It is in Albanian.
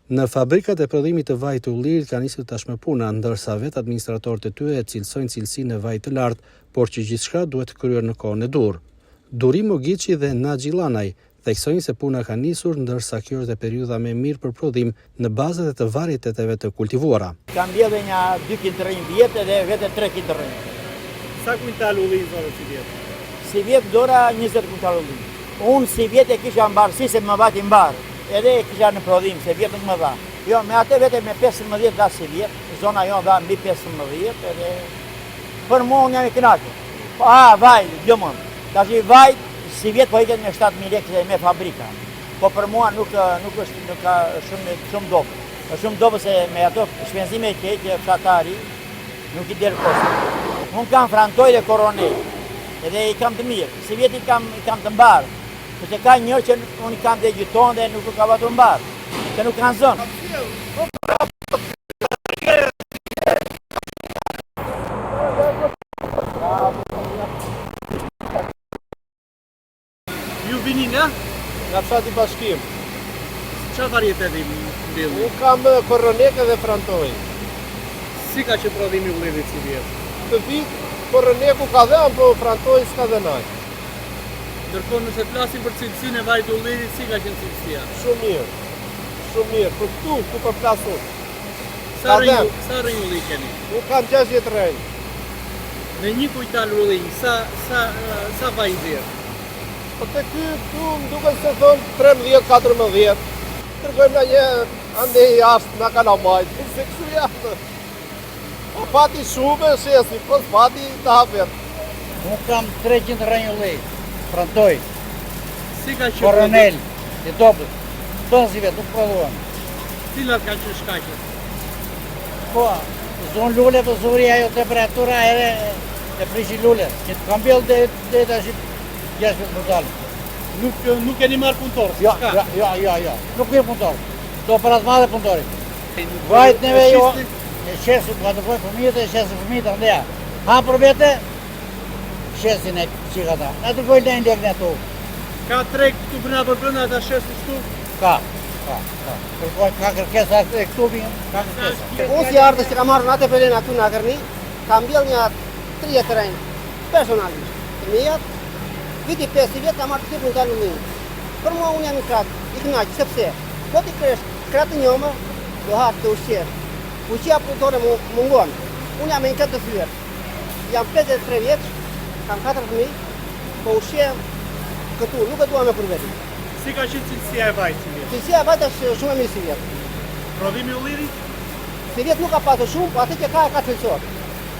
Në fabrikat e prodhimit të vajit të ullirit ka nisur tashmë puna, ndërsa vetë administratorët e tyre cilësojnë cilësinë e vajit të lartë, por që gjithçka duhet kryer në kohën e dur. Durim Ogiçi dhe Naxhi Llanaj theksojnë se puna ka nisur, ndërsa kjo është periudha më e mirë për prodhim në bazë të varieteteve të kultivuara. Kam mbjellë një 2 kintë vjetë dhe vetë 3 kintë rrënjë. Sa kuintal ulli zore si vjetë? Si vjetë dora 20 kuintal ulli. Unë si vjetë e kisha mbarësi se më vati mbarë. Edhe kisha në prodhim, se vjetë nuk më dha. Jo, me atë vete me 15 dha si vjetë, zona jo dha mbi 15, edhe për mua unë jam i kënaqur. Vaj, gjëmon. Tash i vaj, si vjetë po iket me 7.000 lekë me fabrika. Po për mua nuk ka shumë dobë. Është shumë dobë se me ato shpenzime e keqe, fshatari, nuk i del kosto. Unë kam frantoj dhe koronel, edhe i kam të mirë. Si vjetë i kam të mbarë. Përse ka njërë që unë i kam dhe gjithon dhe nuk ka vatur mbarë, që nuk kanë zonë. Ju vini nga? Nga fshati Bashkim. Qa varieteti mbjellni? Unë kam koroneke dhe frantoj. Si ka që prodhimi ullirit si vjetë? Të vit, koroneku ka dhe, po frantoj s'ka dhe naj. Ndërkohë nëse flasim për cilësinë e vajit të ullirit, si ka qenë cilësia? Shumë mirë, shumë mirë. Për këtu për flasun. Sa rrënjë ulli keni? Unë kam 60 rrënjë. Me 1 kuintal ulli, sa vaj nxjerr? Po të këtu më duke se thonë 13-14. Tërgojmë në një andej jashtë në kalamajt, se kështu jashtë. Po fati shumë e shesi, po fati të hapet. Unë kam 300 rrënjë ulli, frantoj, Si ka që koronel, i dobët, tonë si vetë, nuk prodhuan. Cilat ka që shkaqet? Po, zonë lule të zuri ajo temperatura e prishi lule, që të kam bjellë dhe të ashtë 6 punëtalë. Nuk keni marrë punëtor? Jo, nuk mirë punëtor, do për atë madhe punëtori. Vajt neve jo, e shesin, ka të pojë fëmijët e shesin fëmijët të ndeja. Ha për vete, shesin e qika ta, në të pojë lejnë lekë në tu. Ka treg këtu brenda për brenda ata shesin këtu? Ka. Ka kërkesa e këtu vinë, ka kërkesa. Unë si ardhës që ka marrë në atë pëllin këtu në Akërni, ka mbjell një 30 rrënjë, personalisht. Të mijat, viti 5 vjetë ka marrë të tipën të aluminë. Për mua unë jam i kratë, i knaqë, sepse, po t'i kresh kratë njëmë, do hartë të ushqerë. Ushqia punëtore mungon. Unë jam e një këtë të fyër. Jam 53 vjetë, kam 4 fëmijë, po ushqia këtu, nuk e dua me për vetë. Si ka qenë cilësia e vajit si vjetë? Cilësia e vajit është shumë e mirë si vjetë. Prodhimi ullirit? Si vjetë nuk ka pasur shumë, po atë që ka cilësor.